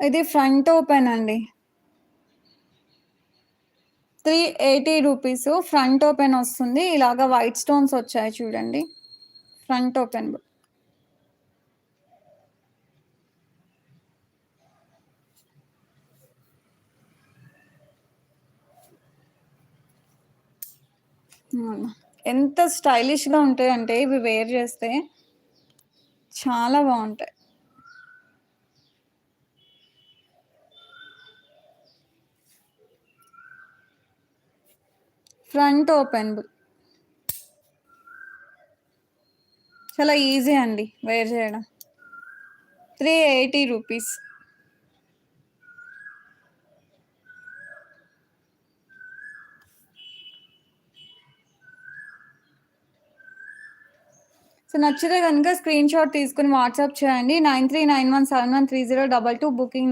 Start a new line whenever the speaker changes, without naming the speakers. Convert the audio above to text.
ఇది front open అండి. 380 rupees. Front open వస్తుంది. ఇలాగా వైట్ స్టోన్స్ వచ్చాయి చూడండి. Front open book. ఎంత స్టైలిష్‌గా ఉంటాయంటే ఇవి వేర్ చేస్తే చాలా బావుంటాయి. Front open book. చాలా ఈజీ అండి వేర్ చేయడం. 380 రూపీస్. సో నచ్చితే గనుక స్క్రీన్‌షాట్ తీసుకొని వాట్సాప్ చేయండి. 9391713022 బుకింగ్